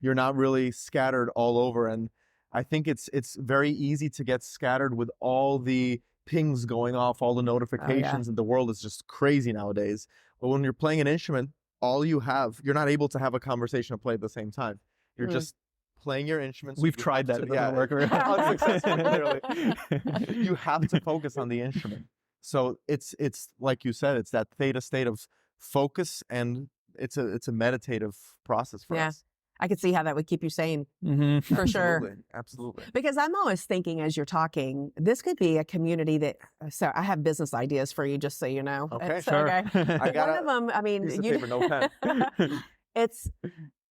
You're not really scattered all over. And I think it's very easy to get scattered with all the pings going off, all the notifications, and the world is just crazy nowadays. But when you're playing an instrument, you're not able to have a conversation and play at the same time. You're just playing your instruments. We've tried that. It doesn't work very unsuccessful, literally. You have to focus on the instrument. So it's like you said, it's that theta state of focus, and it's a meditative process for us. I could see how that would keep you sane, for sure. Absolutely. Because I'm always thinking, as you're talking, this could be a community that, so I have business ideas for you, just so you know. Okay, sure. I got one of them, I mean, piece of paper, no pen. It's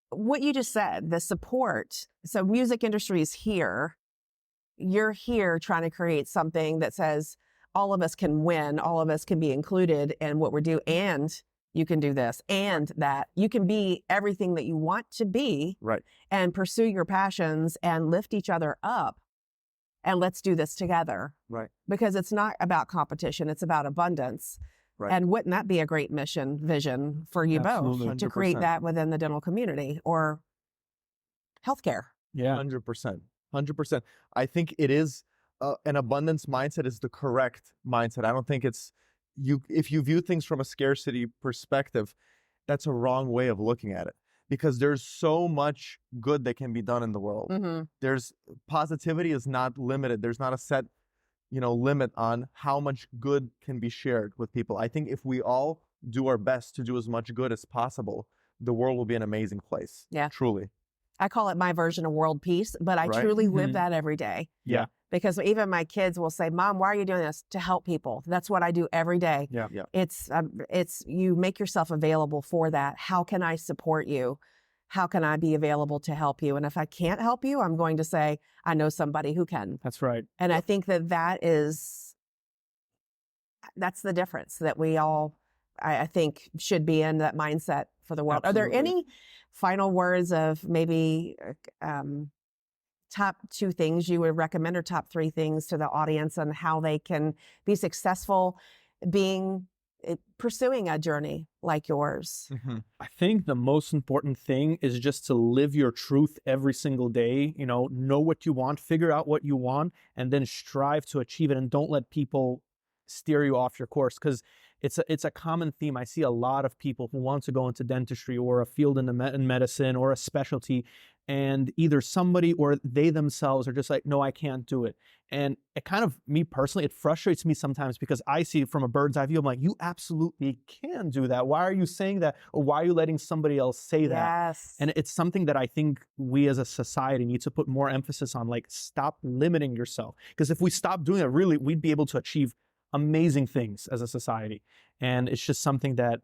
what you just said, the support. So music industry is here. You're here trying to create something that says all of us can win, all of us can be included in what we're doing, and you can do this and that. You can be everything that you want to be, and pursue your passions and lift each other up. And let's do this together. Because it's not about competition, it's about abundance. And wouldn't that be a great vision for you both, 100%. to create that within the dental community or healthcare? 100%. 100%. I think it is an abundance mindset is the correct mindset. I don't think it's if you view things from a scarcity perspective, that's a wrong way of looking at it, because there's so much good that can be done in the world. There's positivity is not limited. There's not a set, limit on how much good can be shared with people. I think if we all do our best to do as much good as possible, the world will be an amazing place. Truly. I call it my version of world peace, but I truly live that every day. Because even my kids will say, "Mom, why are you doing this?" To help people. That's what I do every day. It's you make yourself available for that. How can I support you? How can I be available to help you? And if I can't help you, I'm going to say, I know somebody who can. That's right. And I think that's the difference that we all, I think, should be in that mindset for the world. Absolutely. Are there any final words of maybe top 2 things you would recommend, or top 3 things to the audience on how they can be successful pursuing a journey like yours? I think the most important thing is just to live your truth every single day. Know what you want, figure out what you want, and then strive to achieve it. And don't let people steer you off your course, because it's a common theme. I see a lot of people who want to go into dentistry or a field in medicine or a specialty, and either somebody or they themselves are just like, no, I can't do it. And it kind of, me personally, it frustrates me sometimes, because I see it from a bird's eye view. I'm like, you absolutely can do that. Why are you saying that? Or why are you letting somebody else say that? And it's something that I think we as a society need to put more emphasis on, like, stop limiting yourself. Because if we stop doing it, really, we'd be able to achieve amazing things as a society. And it's just something that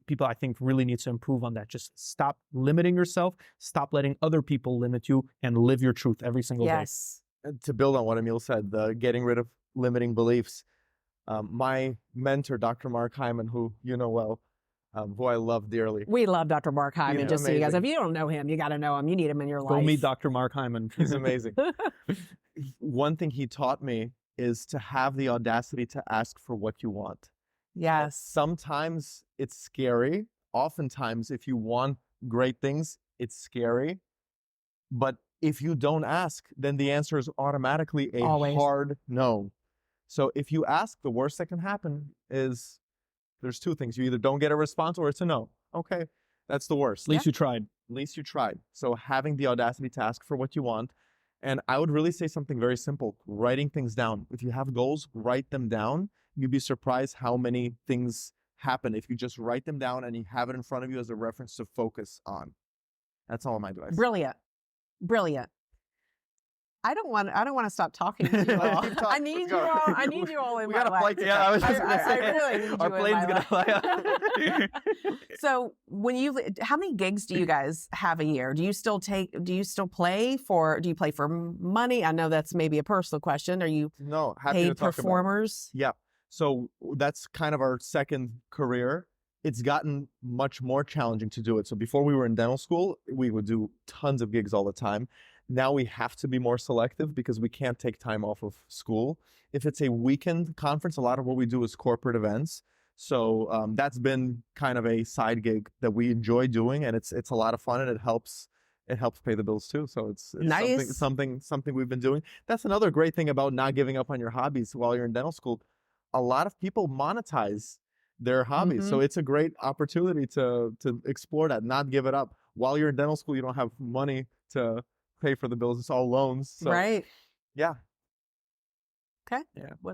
people, I think, really need to improve on that. Just stop limiting yourself, stop letting other people limit you, and live your truth every single day. To build on what Emil said, the getting rid of limiting beliefs. My mentor, Dr. Mark Hyman, who you know well, who I love dearly. We love Dr. Mark Hyman, just so you guys, amazing. if you don't know him, you got to know him. You need him in your life. Go meet Dr. Mark Hyman. He's amazing. One thing he taught me is to have the audacity to ask for what you want. Sometimes it's scary. Oftentimes, if you want great things, it's scary. But if you don't ask, then the answer is automatically a hard no. So if you ask, the worst that can happen is there's two things. You either don't get a response or it's a no. Okay, that's the worst. At least you tried. At least you tried. So having the audacity to ask for what you want. And I would really say something very simple, writing things down. If you have goals, write them down. You'd be surprised how many things happen if you just write them down and you have it in front of you as a reference to focus on. That's all my advice. Brilliant. Brilliant. I don't want to stop talking to you all. I need you all. I need you all in my life. Yeah, I was just gonna I say, really need our you in plane's my gonna life. fly out. So how many gigs do you guys have a year? Do you still play for, do you play for money? I know that's maybe a personal question. Are you No, happy to paid talk performers? Yeah. So that's kind of our second career. It's gotten much more challenging to do it. So before we were in dental school, we would do tons of gigs all the time. Now we have to be more selective because we can't take time off of school. If it's a weekend conference, a lot of what we do is corporate events. So that's been kind of a side gig that we enjoy doing, and it's a lot of fun, and it helps pay the bills too. So it's nice. something we've been doing. That's another great thing about not giving up on your hobbies while you're in dental school. A lot of people monetize their hobbies. Mm-hmm. So it's a great opportunity to explore that, not give it up. While you're in dental school, you don't have money to pay for the bills. It's all loans. So, Right. Yeah. Okay. Yeah.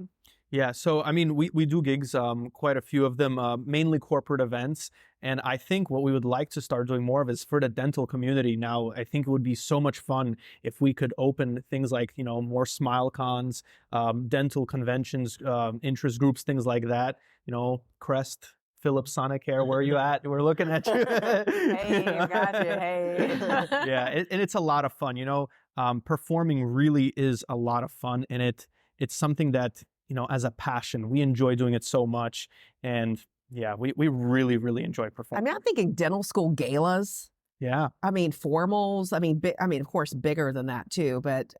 Yeah. So, I mean, we do gigs, quite a few of them, mainly corporate events. And I think what we would like to start doing more of is for the dental community. Now, I think it would be so much fun if we could open things like, more SmileCons, dental conventions, interest groups, things like that. Crest, Philips Sonicare, where are you at? We're looking at you. Hey, I got you. Hey. Yeah, and it's a lot of fun. Performing really is a lot of fun, and it's something that, as a passion, we enjoy doing it so much. And yeah, we really, really enjoy performing. I'm thinking dental school galas. Yeah. Formals. Of course, bigger than that too, but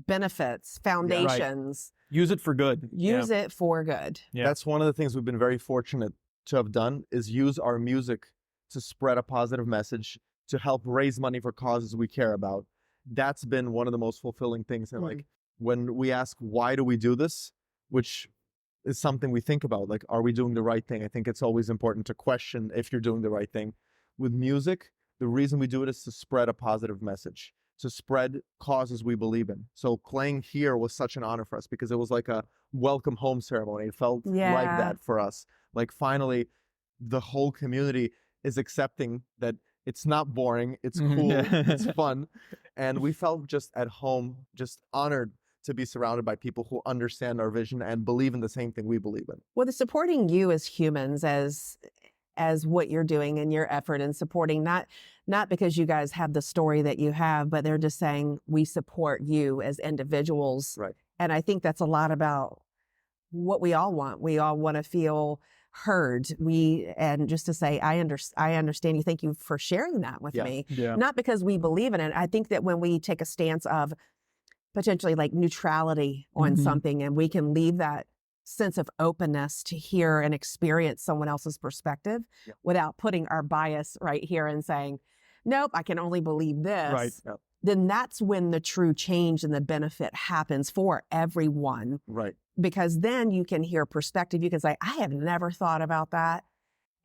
benefits, foundations. Right. Use it for good. Use it for good. Yeah. That's one of the things we've been very fortunate to have done, is use our music to spread a positive message, to help raise money for causes we care about. That's been one of the most fulfilling things. And like when we ask, why do we do this? Which is something we think about, like, are we doing the right thing? I think it's always important to question if you're doing the right thing. With music, the reason we do it is to spread a positive message, to spread causes we believe in. So playing here was such an honor for us because it was like a welcome home ceremony. It felt like that for us. Like finally, the whole community is accepting that it's not boring, it's cool, it's fun. And we felt just at home, just honored to be surrounded by people who understand our vision and believe in the same thing we believe in. Well, it's supporting you as humans, as what you're doing and your effort, and supporting not because you guys have the story that you have, but they're just saying we support you as individuals. Right. And I think that's a lot about what we all want. We all want to feel heard. And just to say, I understand you. Thank you for sharing that with me. Yeah. Not because we believe in it. I think that when we take a stance of potentially like neutrality on something, and we can leave that sense of openness to hear and experience someone else's perspective without putting our bias right here and saying, nope, I can only believe this. Right. Yep. Then that's when the true change and the benefit happens for everyone. Right. Because then you can hear perspective. You can say, I have never thought about that.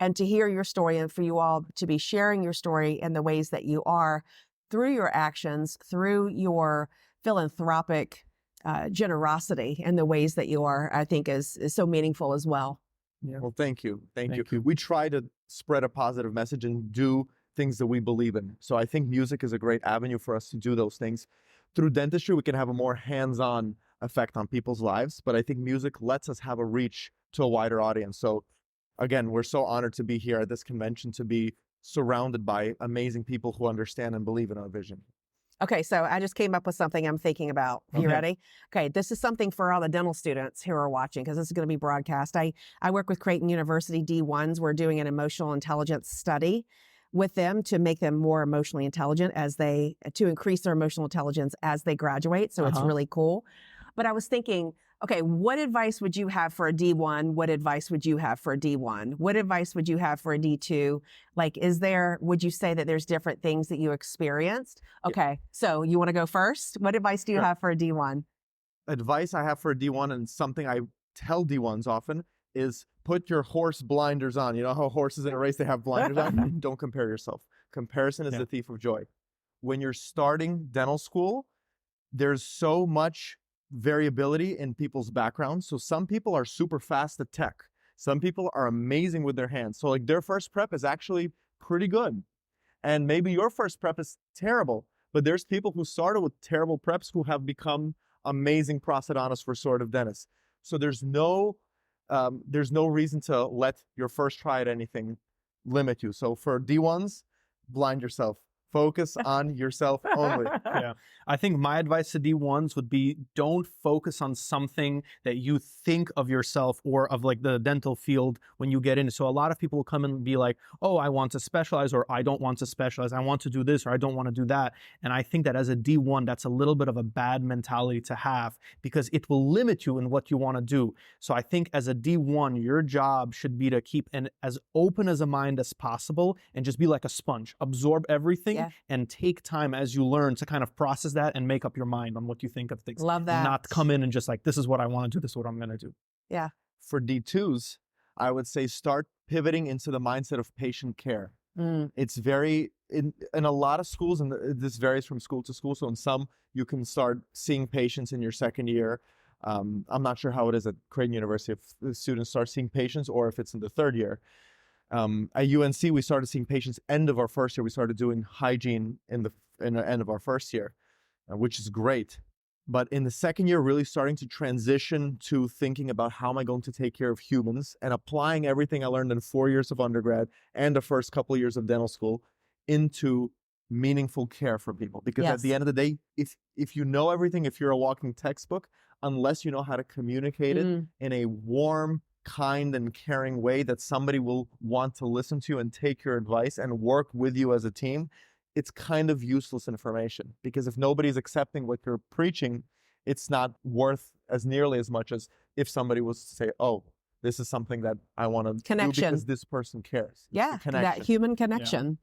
And to hear your story, and for you all to be sharing your story in the ways that you are, through your actions, through your philanthropic generosity and the ways that you are, I think is so meaningful as well. Yeah. Well, thank you. Thank you. you. We try to spread a positive message and do things that we believe in. So I think music is a great avenue for us to do those things. Through dentistry, we can have a more hands-on effect on people's lives, but I think music lets us have a reach to a wider audience. So again, we're so honored to be here at this convention, to be surrounded by amazing people who understand and believe in our vision. Okay, so I just came up with something I'm thinking about. You ready? Okay, this is something for all the dental students who are watching, because this is going to be broadcast. I work with Creighton University D1s. We're doing an emotional intelligence study with them to make them more emotionally intelligent to increase their emotional intelligence as they graduate. So it's really cool. But I was thinking, okay, what advice would you have for a D1? What advice would you have for a D1? What advice would you have for a D2? Like, would you say that there's different things that you experienced? Okay, so you want to go first? What advice do you have for a D1? advice I have for a D1, and something I tell D1s often, is put your horse blinders on. You know how horses in a race, they have blinders on? Don't compare yourself. Comparison is the thief of joy. When you're starting dental school, there's so much variability in people's backgrounds. So some people are super fast at tech. Some people are amazing with their hands. So like their first prep is actually pretty good. And maybe your first prep is terrible, but there's people who started with terrible preps who have become amazing prosthodontists, restorative dentists. So there's no reason to let your first try at anything limit you. So for D1s, blind yourself. Focus on yourself only. Yeah. I think my advice to D1s would be, don't focus on something that you think of yourself or of like the dental field when you get in. So a lot of people will come and be like, oh, I want to specialize, or I don't want to specialize. I want to do this, or I don't want to do that. And I think that as a D1, that's a little bit of a bad mentality to have, because it will limit you in what you want to do. So I think as a D1, your job should be to keep as open as a mind as possible and just be like a sponge, absorb everything. And take time as you learn to kind of process that and make up your mind on what you think of things. Love that. Not come in and just like, this is what I want to do, this is what I'm going to do. Yeah. For D2s, I would say start pivoting into the mindset of patient care. It's very, in a lot of schools, and this varies from school to school. So in some, you can start seeing patients in your second year. I'm not sure how it is at Creighton University, if the students start seeing patients or if it's in the third year. At UNC, we started seeing patients end of our first year. We started doing hygiene in the end of our first year, which is great. But in the second year, really starting to transition to thinking about how am I going to take care of humans, and applying everything I learned in 4 years of undergrad and the first couple of years of dental school into meaningful care for people. Because at the end of the day, if you know everything, if you're a walking textbook, unless you know how to communicate it in a warm, kind and caring way that somebody will want to listen to you and take your advice and work with you as a team, it's kind of useless information. Because if nobody's accepting what you're preaching, it's not worth as nearly as much as if somebody was to say, oh, this is something that I want to do because this person cares. Yeah, that human connection. Yeah.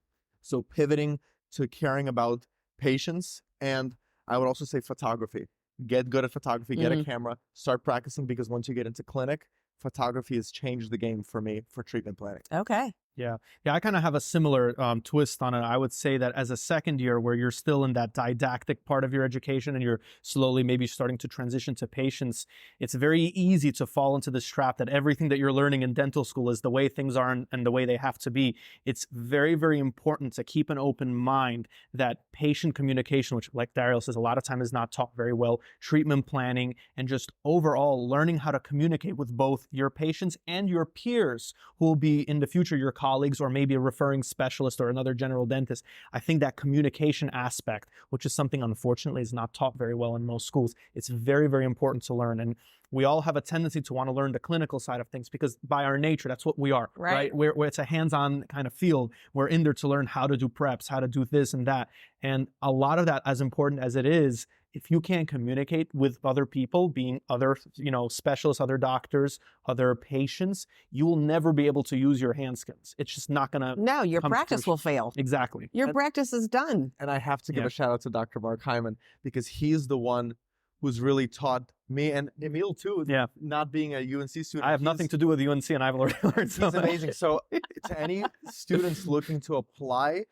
So pivoting to caring about patients, and I would also say photography. Get good at photography, get a camera, start practicing, because once you get into clinic, photography has changed the game for me for treatment planning. Okay. Yeah, I kind of have a similar twist on it. I would say that as a second year, where you're still in that didactic part of your education and you're slowly maybe starting to transition to patients, it's very easy to fall into this trap that everything that you're learning in dental school is the way things are and the way they have to be. It's very, very important to keep an open mind that patient communication, which like Dariel says, a lot of time is not taught very well, treatment planning, and just overall learning how to communicate with both your patients and your peers who will be in the future your colleagues, or maybe a referring specialist or another general dentist. I think that communication aspect, which is something unfortunately is not taught very well in most schools, it's very, very important to learn. And we all have a tendency to want to learn the clinical side of things, because by our nature, that's what we are, right? It's a hands-on kind of field. We're in there to learn how to do preps, how to do this and that. And a lot of that, as important as it is, if you can't communicate with other people, being other, specialists, other doctors, other patients, you will never be able to use your hand skills. It's just not going to. No, your practice will fail. Exactly. Your practice is done. And I have to give a shout out to Dr. Mark Hyman, because he's the one who's really taught me, and Emil too, not being a UNC student. I have nothing to do with UNC, and I've already learned so much. He's amazing. So to any students looking to apply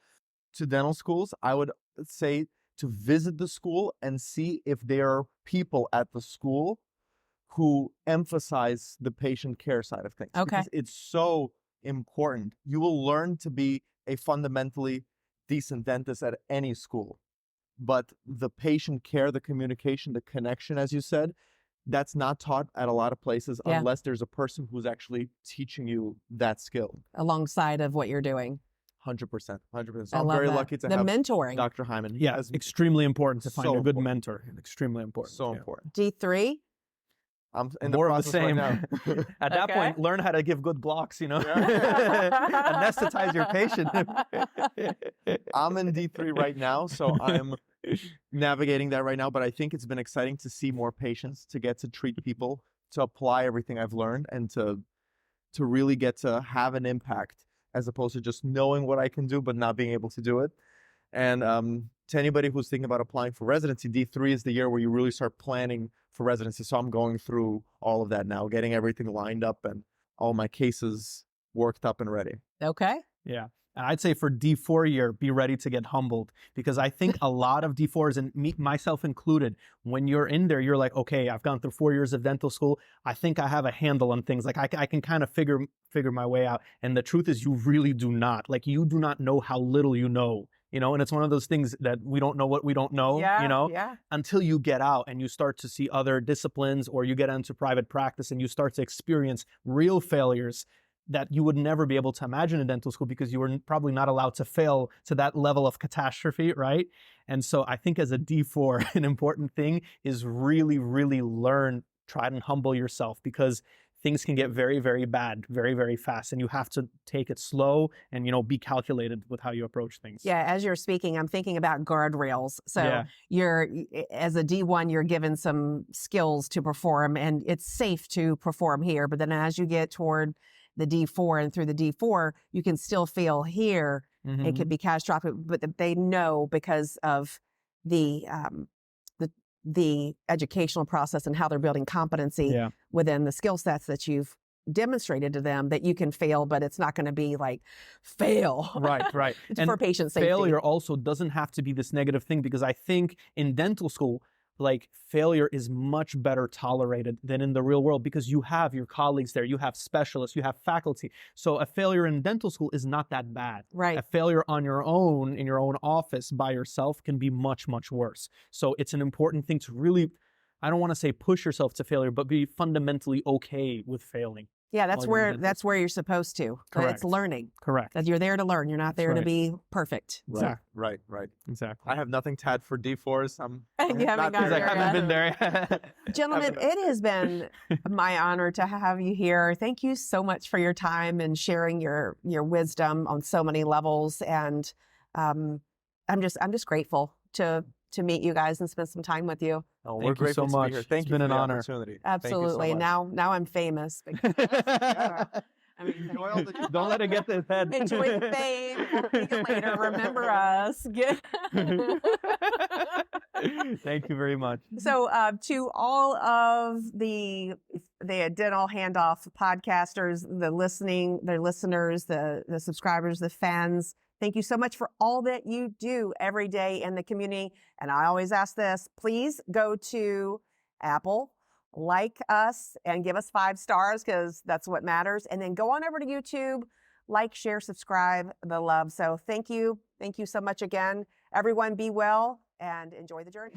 to dental schools, I would say to visit the school and see if there are people at the school who emphasize the patient care side of things. Okay. Because it's so important. You will learn to be a fundamentally decent dentist at any school. But the patient care, the communication, the connection, as you said, that's not taught at a lot of places unless there's a person who's actually teaching you that skill. Alongside of what you're doing. 100%. So I'm very lucky to have mentoring. Dr. Hyman. Yeah, it's extremely important to find a good mentor. Extremely important. So important. D3? I'm in more the of the same. Right now. At that point, learn how to give good blocks, anesthetize your patient. I'm in D3 right now, so I'm navigating that right now, but I think it's been exciting to see more patients, to get to treat people, to apply everything I've learned, and to really get to have an impact, as opposed to just knowing what I can do but not being able to do it. And to anybody who's thinking about applying for residency, D3 is the year where you really start planning for residency. So I'm going through all of that now, getting everything lined up and all my cases worked up and ready. Okay. Yeah. And I'd say for D4 year, be ready to get humbled, because I think a lot of D4s, and me, myself included, when you're in there, you're like, okay, I've gone through 4 years of dental school. I think I have a handle on things. Like I can kind of figure my way out. And the truth is, you really do not. Like, you do not know how little you know, you know, and it's one of those things that we don't know what we don't know, you know, until you get out and you start to see other disciplines, or you get into private practice and you start to experience real failures that you would never be able to imagine in dental school, because you were probably not allowed to fail to that level of catastrophe, right? And so I think as a D4, an important thing is really, really learn, try and humble yourself, because things can get very, very bad, very, very fast. And you have to take it slow and, you know, be calculated with how you approach things. Yeah, as you're speaking, I'm thinking about guardrails. So you're, as a D1, you're given some skills to perform, and it's safe to perform here. But then as you get toward the D4 and through the D4, you can still fail here. It could be catastrophic, but they know, because of the educational process and how they're building competency within the skill sets that you've demonstrated to them, that you can fail, but it's not going to be like fail. Right. It's and for patient safety. Failure also doesn't have to be this negative thing, because I think in dental school, like, failure is much better tolerated than in the real world, because you have your colleagues there, you have specialists, you have faculty. So a failure in dental school is not that bad. Right. A failure on your own, in your own office by yourself, can be much, much worse. So it's an important thing to really, I don't want to say push yourself to failure, but be fundamentally okay with failing. Yeah, that's where you're supposed to. Correct. It's learning. Correct. That you're there to learn. You're not there to be perfect. Right. Exactly. I have nothing to add for D4s. You haven't got I haven't been there. Gentlemen, it has been my honor to have you here. Thank you so much for your time and sharing your wisdom on so many levels. And I'm just grateful to meet you guys and spend some time with you. Oh, Thank we're you grateful so to much. be here. Thank It's you been for an the honor. opportunity. Absolutely. Thank you so much. Now I'm famous. I mean, Enjoy all the- Don't let it get to his head. enjoy the fame. We'll see you later. Remember us. Thank you very much. So to all of the Dental Handoff podcasters, the listeners, the subscribers, the fans, thank you so much for all that you do every day in the community. And I always ask this, please go to Apple, like us, and give us 5 stars, because that's what matters. And then go on over to YouTube, like, share, subscribe, the love. So thank you. Thank you so much again. Everyone, be well and enjoy the journey.